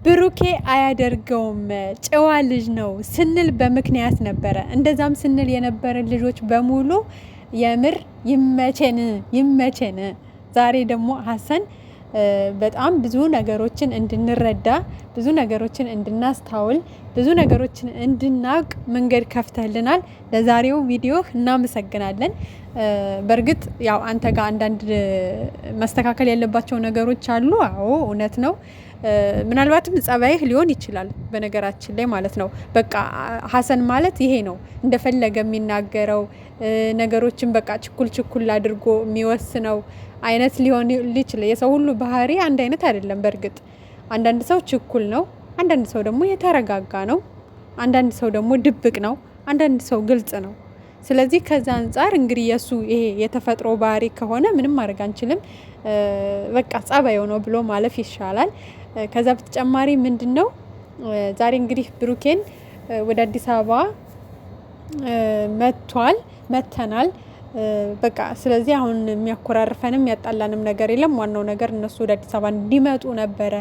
ብሩኬ አያደርገውም ጨዋ ልጅ ነው ስንል በምክንያት ነበረ። እንደዛም ስንል የነበረ ልጆች በሙሉ የምር ይመቸን። ዛሬ ደግሞ ሀሰን በጣም ብዙ ነገሮችን እንድንረዳ፣ ብዙ ነገሮችን እንድናስተውል፣ ብዙ ነገሮችን እንድናውቅ መንገድ ከፍተህልናል። ለዛሬው ቪዲዮ እናመሰግናለን። በእርግጥ ያው አንተ ጋር አንዳንድ መስተካከል ያለባቸው ነገሮች አሉ። አዎ እውነት ነው። ምናልባትም ጸባይህ ሊሆን ይችላል በነገራችን ላይ ማለት ነው። በቃ ሀሰን ማለት ይሄ ነው፣ እንደፈለገ የሚናገረው ነገሮችን በቃ ችኩል አድርጎ የሚወስነው አይነት ሊሆን ይችላል። የሰው ሁሉ ባህሪ አንድ አይነት አይደለም። በእርግጥ አንዳንድ ሰው ችኩል ነው፣ አንዳንድ ሰው ደግሞ የተረጋጋ ነው፣ አንዳንድ ሰው ደግሞ ድብቅ ነው፣ አንዳንድ ሰው ግልጽ ነው። ስለዚህ ከዛ አንጻር እንግዲህ የሱ ይሄ የተፈጥሮ ባህሪ ከሆነ ምንም ማድረግ አንችልም። በቃ ጸባዩ ነው ብሎ ማለፍ ይሻላል። ከዛ በተጨማሪ ምንድነው ዛሬ እንግዲህ ብሩኬን ወደ አዲስ አበባ መተናል። በቃ ስለዚህ አሁን የሚያኮራርፈንም ያጣላንም ነገር የለም። ዋናው ነገር እነሱ ወደ አዲስ አበባ እንዲመጡ ነበረ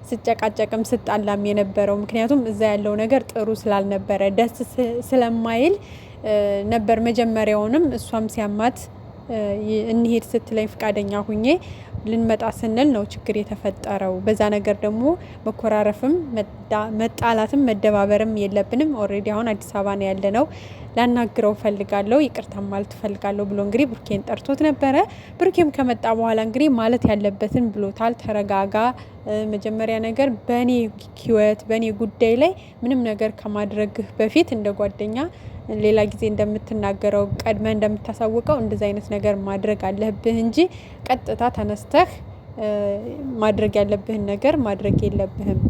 ስጨቃጨቅም ስጣላም የነበረው። ምክንያቱም እዛ ያለው ነገር ጥሩ ስላልነበረ ደስ ስለማይል ነበር። መጀመሪያውንም እሷም ሲያማት እንሄድ ስትለኝ ፍቃደኛ ሁኜ ልንመጣ ስንል ነው ችግር የተፈጠረው። በዛ ነገር ደግሞ መኮራረፍም መጣላትም መደባበርም የለብንም። ኦልሬዲ አሁን አዲስ አበባ ነው ያለነው። ላናግረው ፈልጋለሁ፣ ይቅርታ ማለት ፈልጋለሁ ብሎ እንግዲህ ብሩኬን ጠርቶት ነበረ። ብሩኬም ከመጣ በኋላ እንግዲህ ማለት ያለበትን ብሎታል። ተረጋጋ፣ መጀመሪያ ነገር በእኔ ህይወት በእኔ ጉዳይ ላይ ምንም ነገር ከማድረግህ በፊት እንደ ጓደኛ ሌላ ጊዜ እንደምትናገረው ቀድመ እንደምታሳውቀው እንደዚህ አይነት ነገር ማድረግ አለብህ እንጂ ቀጥታ ተነስተህ ማድረግ ያለብህን ነገር ማድረግ የለብህም።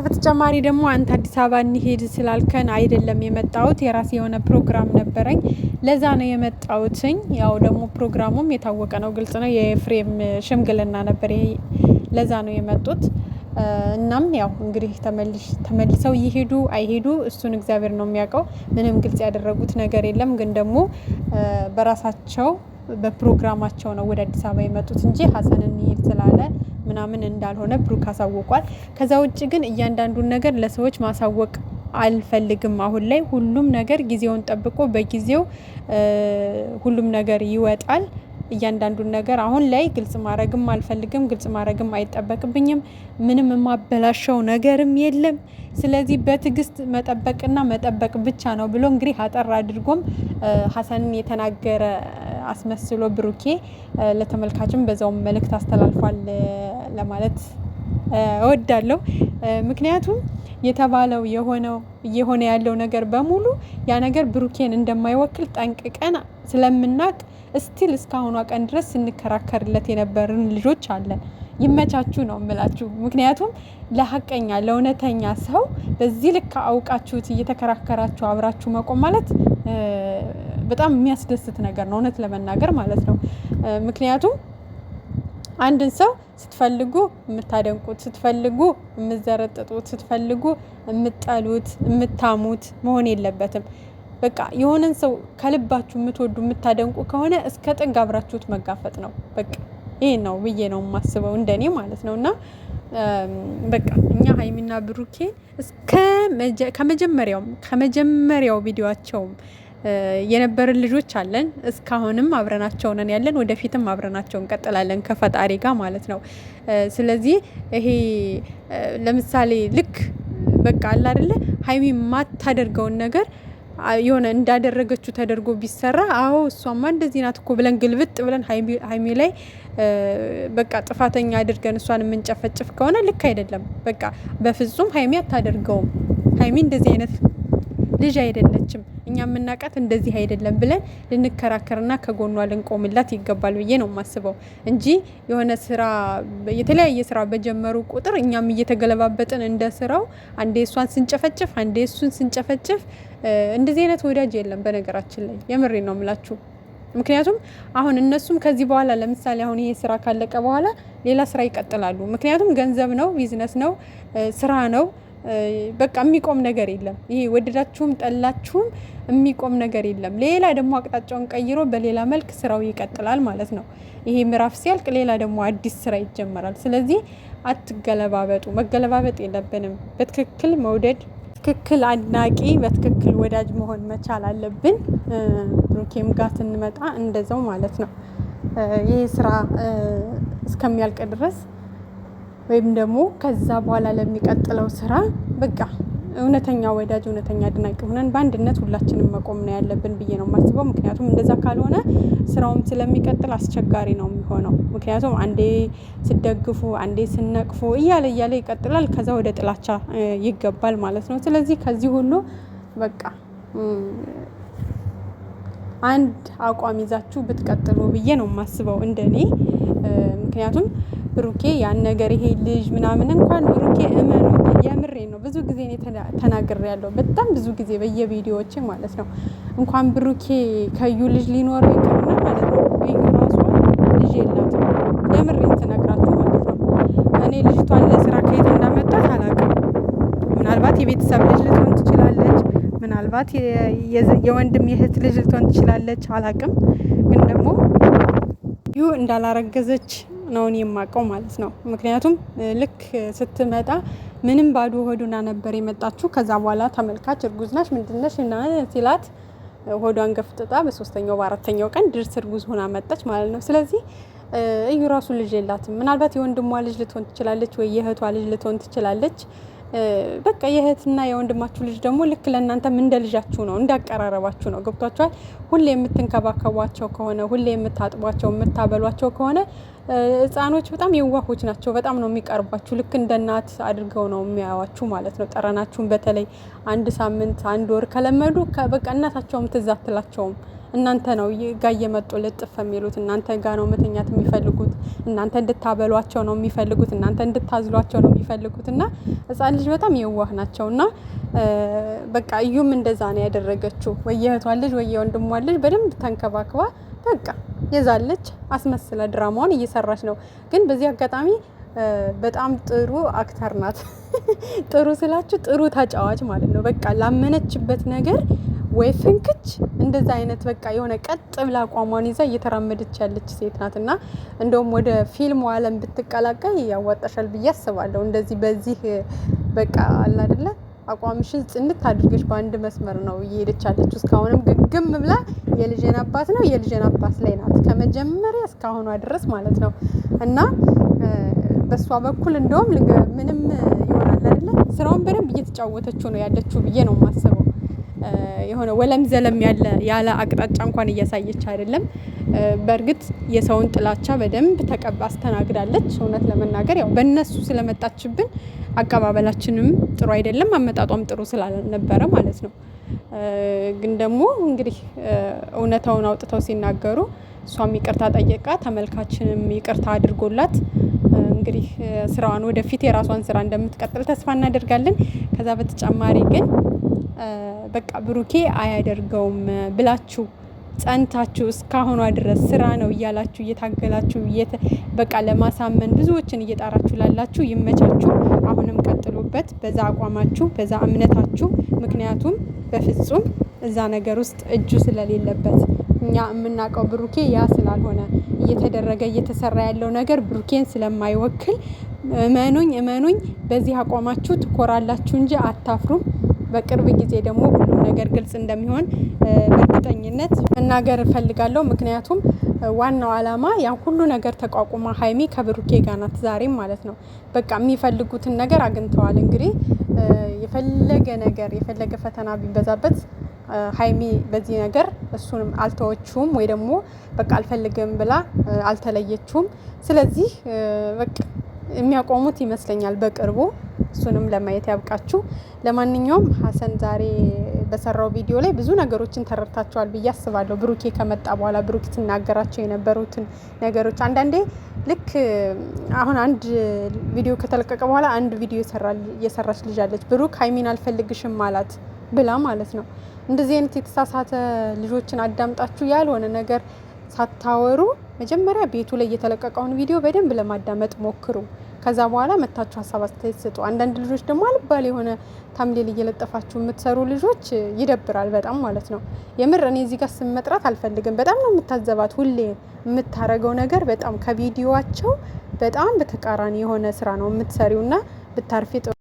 በተጨማሪ ደግሞ አንተ አዲስ አበባ እንሄድ ስላልከን አይደለም የመጣሁት፣ የራሴ የሆነ ፕሮግራም ነበረኝ፣ ለዛ ነው የመጣሁትኝ። ያው ደግሞ ፕሮግራሙም የታወቀ ነው፣ ግልጽ ነው። የኤፍሬም ሽምግልና ነበር፣ ለዛ ነው የመጡት። እናም ያው እንግዲህ ተመልሰው ይሄዱ አይሄዱ እሱን እግዚአብሔር ነው የሚያውቀው። ምንም ግልጽ ያደረጉት ነገር የለም። ግን ደግሞ በራሳቸው በፕሮግራማቸው ነው ወደ አዲስ አበባ የመጡት እንጂ ሀሰንን ይሄድ ስላለ ምናምን እንዳልሆነ ብሩክ አሳውቋል። ከዛ ውጭ ግን እያንዳንዱን ነገር ለሰዎች ማሳወቅ አልፈልግም። አሁን ላይ ሁሉም ነገር ጊዜውን ጠብቆ በጊዜው ሁሉም ነገር ይወጣል። እያንዳንዱን ነገር አሁን ላይ ግልጽ ማድረግም አልፈልግም፣ ግልጽ ማድረግም አይጠበቅብኝም። ምንም የማበላሸው ነገርም የለም። ስለዚህ በትዕግስት መጠበቅና መጠበቅ ብቻ ነው ብሎ እንግዲህ አጠር አድርጎም ሀሰንን የተናገረ አስመስሎ ብሩኬ ለተመልካችም በዛውም መልእክት አስተላልፏል ለማለት እወዳለሁ። ምክንያቱም የተባለው እየሆነ ያለው ነገር በሙሉ ያ ነገር ብሩኬን እንደማይወክል ጠንቅቀን ስለምናቅ እስቲል እስካሁኗ ቀን ድረስ ስንከራከርለት የነበርን ልጆች አለን። ይመቻችሁ ነው የምላችሁ። ምክንያቱም ለሀቀኛ ለእውነተኛ ሰው በዚህ ልክ አውቃችሁት እየተከራከራችሁ አብራችሁ መቆም ማለት በጣም የሚያስደስት ነገር ነው፣ እውነት ለመናገር ማለት ነው። ምክንያቱም አንድን ሰው ስትፈልጉ የምታደንቁት፣ ስትፈልጉ የምዘረጥጡት፣ ስትፈልጉ የምጠሉት የምታሙት መሆን የለበትም። በቃ የሆነን ሰው ከልባችሁ የምትወዱ የምታደንቁ ከሆነ እስከ ጥግ አብራችሁት መጋፈጥ ነው። በቃ ይሄ ነው ብዬ ነው የማስበው፣ እንደኔ ማለት ነው። እና በቃ እኛ ሀይሚና ብሩኬ ከመጀመሪያው ቪዲዮአቸውም የነበርን ልጆች አለን። እስካሁንም አብረናቸው ነን ያለን፣ ወደፊትም አብረናቸው እንቀጥላለን ከፈጣሪ ጋር ማለት ነው። ስለዚህ ይሄ ለምሳሌ ልክ በቃ አለ አይደለ ሀይሚ የማታደርገውን ነገር የሆነ እንዳደረገችው ተደርጎ ቢሰራ አዎ እሷማ እንደዚህ ናት እኮ ብለን ግልብጥ ብለን ሀይሚ ላይ በቃ ጥፋተኛ አድርገን እሷን የምንጨፈጭፍ ከሆነ ልክ አይደለም። በቃ በፍጹም ሀይሚ አታደርገውም። ሀይሚ እንደዚህ አይነት ልጅ አይደለችም። እኛ የምናውቃት እንደዚህ አይደለም ብለን ልንከራከርና ከጎኗ ልንቆምላት ይገባል ብዬ ነው የማስበው እንጂ የሆነ ስራ የተለያየ ስራ በጀመሩ ቁጥር እኛም እየተገለባበጥን እንደ ስራው አንዴ እሷን ስንጨፈጭፍ አንዴ እሱን ስንጨፈጭፍ እንደዚህ አይነት ወዳጅ የለም በነገራችን ላይ፣ የምሬ ነው የምላችሁ። ምክንያቱም አሁን እነሱም ከዚህ በኋላ ለምሳሌ አሁን ይሄ ስራ ካለቀ በኋላ ሌላ ስራ ይቀጥላሉ። ምክንያቱም ገንዘብ ነው፣ ቢዝነስ ነው፣ ስራ ነው። በቃ የሚቆም ነገር የለም። ይሄ ወደዳችሁም ጠላችሁም የሚቆም ነገር የለም። ሌላ ደግሞ አቅጣጫውን ቀይሮ በሌላ መልክ ስራው ይቀጥላል ማለት ነው። ይሄ ምዕራፍ ሲያልቅ ሌላ ደግሞ አዲስ ስራ ይጀመራል። ስለዚህ አትገለባበጡ። መገለባበጥ የለብንም። በትክክል መውደድ፣ በትክክል አድናቂ፣ በትክክል ወዳጅ መሆን መቻል አለብን። ብሩኬም ጋር ስንመጣ እንደዛው ማለት ነው። ይህ ስራ እስከሚያልቅ ድረስ ወይም ደግሞ ከዛ በኋላ ለሚቀጥለው ስራ በቃ እውነተኛ ወዳጅ እውነተኛ አድናቂ ሆነን በአንድነት ሁላችንም መቆም ነው ያለብን ብዬ ነው የማስበው። ምክንያቱም እንደዛ ካልሆነ ስራውም ስለሚቀጥል አስቸጋሪ ነው የሚሆነው። ምክንያቱም አንዴ ስደግፉ አንዴ ስነቅፉ እያለ ይቀጥላል። ከዛ ወደ ጥላቻ ይገባል ማለት ነው። ስለዚህ ከዚህ ሁሉ በቃ አንድ አቋም ይዛችሁ ብትቀጥሉ ብዬ ነው የማስበው እንደኔ። ምክንያቱም ብሩኬ ያን ነገር ይሄ ልጅ ምናምን እንኳን ብሩኬ እመኑ የምሬ ነው ብዙ ጊዜ ተናግሬያለሁ። በጣም ብዙ ጊዜ በየቪዲዮዎቼ ማለት ነው። እንኳን ብሩኬ ከዩ ልጅ ሊኖረው ይቅርና ማለት ነው እዩ ራሱ ልጅ የላትም። የምሬን ትነግራችሁ ማለት ነው። እኔ ልጅቷን ለስራ ከየት እንዳመጣት አላውቅም። ምናልባት የቤተሰብ ልጅ ልትሆን ትችላለች። ምናልባት የወንድም የእህት ልጅ ልትሆን ትችላለች። አላውቅም። ግን ደግሞ ዩ እንዳላረገዘች ነው የማውቀው ማለት ነው። ምክንያቱም ልክ ስትመጣ ምንም ባዶ ሆዱና ነበር የመጣችሁ። ከዛ በኋላ ተመልካች እርጉዝ ናሽ ምንድነሽ እና ሲላት ሆዷን ገፍጥጣ በ3ኛው በ4ኛው ቀን ድርስ እርጉዝ ሆና መጣች ማለት ነው። ስለዚህ እዩ ራሱ ልጅ የላትም። ምናልባት የወንድሟ ልጅ ልትሆን ትችላለች ወይ የእህቷ ልጅ ልትሆን ትችላለች። በቃ የእህትና የወንድማችሁ ልጅ ደግሞ ልክ ለእናንተም እንደ ልጃችሁ ነው፣ እንዳቀራረባችሁ ነው። ገብቷችኋል? ሁሌ የምትንከባከቧቸው ከሆነ ሁሌ የምታጥቧቸው የምታበሏቸው ከሆነ ህፃኖች በጣም የዋሆች ናቸው። በጣም ነው የሚቀርቧችሁ። ልክ እንደ እናት አድርገው ነው የሚያዩዋችሁ ማለት ነው። ጠረናችሁን በተለይ አንድ ሳምንት አንድ ወር ከለመዱ በቃ እናታቸውም ትዝ አትላቸውም። እናንተ ነው ጋ እየመጡ ልጥፍ የሚሉት። እናንተ ጋ ነው መተኛት የሚፈልጉት። እናንተ እንድታበሏቸው ነው የሚፈልጉት። እናንተ እንድታዝሏቸው ነው የሚፈልጉት። እና ህፃን ልጅ በጣም የዋህ ናቸው። እና በቃ እዩም እንደዛ ነው ያደረገችው። ወይ የእህቷን ልጅ ወይ የወንድሟን ልጅ በደንብ ተንከባክባ በቃ የዛለች አስመስለ ድራማውን እየሰራች ነው። ግን በዚህ አጋጣሚ በጣም ጥሩ አክተር ናት። ጥሩ ስላችሁ ጥሩ ተጫዋች ማለት ነው። በቃ ላመነችበት ነገር ወይ ፍንክች እንደዛ አይነት በቃ የሆነ ቀጥ ብላ አቋሟን ይዛ እየተራመደች ያለች ሴት ናት። እና እንደውም ወደ ፊልሙ ዓለም ብትቀላቀል ያዋጣሻል ብዬ አስባለሁ። እንደዚህ በዚህ በቃ አለ አይደለ አቋምሽን ጽንት አድርገሽ በአንድ መስመር ነው እየሄደች ያለችው። እስካሁንም ግግም ብላ የልጄን አባት ነው የልጄን አባት ላይ ናት ከመጀመሪያ እስካሁኗ ድረስ ማለት ነው። እና በሷ በኩል እንደውም ምንም ይሆናል አይደለ ስራውን በደንብ እየተጫወተችው ነው ያለችው ብዬ ነው የማስበው። የሆነ ወለም ዘለም ያለ አቅጣጫ እንኳን እያሳየች አይደለም። በእርግጥ የሰውን ጥላቻ በደንብ አስተናግዳለች። እውነት ለመናገር ያው በእነሱ ስለመጣችብን አቀባበላችንም ጥሩ አይደለም፣ አመጣጧም ጥሩ ስላልነበረ ማለት ነው። ግን ደግሞ እንግዲህ እውነታውን አውጥተው ሲናገሩ እሷም ይቅርታ ጠየቃ፣ ተመልካችንም ይቅርታ አድርጎላት እንግዲህ ስራዋን ወደፊት የራሷን ስራ እንደምትቀጥል ተስፋ እናደርጋለን። ከዛ በተጨማሪ ግን በቃ ብሩኬ አያደርገውም ብላችሁ ጸንታችሁ እስካሁኗ ድረስ ስራ ነው እያላችሁ እየታገላችሁ በቃ ለማሳመን ብዙዎችን እየጣራችሁ ላላችሁ ይመቻችሁ። አሁንም ቀጥሉበት በዛ አቋማችሁ በዛ እምነታችሁ። ምክንያቱም በፍጹም እዛ ነገር ውስጥ እጁ ስለሌለበት እኛ የምናውቀው ብሩኬ ያ ስላልሆነ እየተደረገ እየተሰራ ያለው ነገር ብሩኬን ስለማይወክል እመኑኝ በዚህ አቋማችሁ ትኮራላችሁ እንጂ አታፍሩም። በቅርብ ጊዜ ደግሞ ሁሉም ነገር ግልጽ እንደሚሆን በእርግጠኝነት መናገር እፈልጋለሁ። ምክንያቱም ዋናው ዓላማ ያ ሁሉ ነገር ተቋቁማ ሀይሚ ከብሩኬ ጋር ናት ዛሬም ማለት ነው። በቃ የሚፈልጉትን ነገር አግኝተዋል። እንግዲህ የፈለገ ፈተና ቢበዛበት ሀይሚ በዚህ ነገር እሱንም አልተወችውም ወይ ደግሞ በቃ አልፈልግም ብላ አልተለየችውም። ስለዚህ በቃ የሚያቆሙት ይመስለኛል በቅርቡ። እሱንም ለማየት ያብቃችሁ። ለማንኛውም ሀሰን ዛሬ በሰራው ቪዲዮ ላይ ብዙ ነገሮችን ተረድታችኋል ብዬ አስባለሁ። ብሩኬ ከመጣ በኋላ ብሩኬ ሲናገራቸው የነበሩትን ነገሮች አንዳንዴ ልክ አሁን አንድ ቪዲዮ ከተለቀቀ በኋላ አንድ ቪዲዮ የሰራች ልጅ አለች። ብሩክ ሀይሚን አልፈልግሽም አላት ብላ ማለት ነው። እንደዚህ አይነት የተሳሳተ ልጆችን አዳምጣችሁ ያልሆነ ነገር ሳታወሩ መጀመሪያ ቤቱ ላይ የተለቀቀውን ቪዲዮ በደንብ ለማዳመጥ ሞክሩ። ከዛ በኋላ መታችሁ ሀሳብ አስተያየት ስጡ። አንዳንድ ልጆች ደግሞ አልባል የሆነ ታምሌል እየለጠፋችሁ የምትሰሩ ልጆች ይደብራል በጣም ማለት ነው። የምር እኔ እዚህ ጋር ስም መጥራት አልፈልግም። በጣም ነው የምታዘባት። ሁሌ የምታረገው ነገር በጣም ከቪዲዮዋቸው በጣም በተቃራኒ የሆነ ስራ ነው የምትሰሪውና ብታርፊ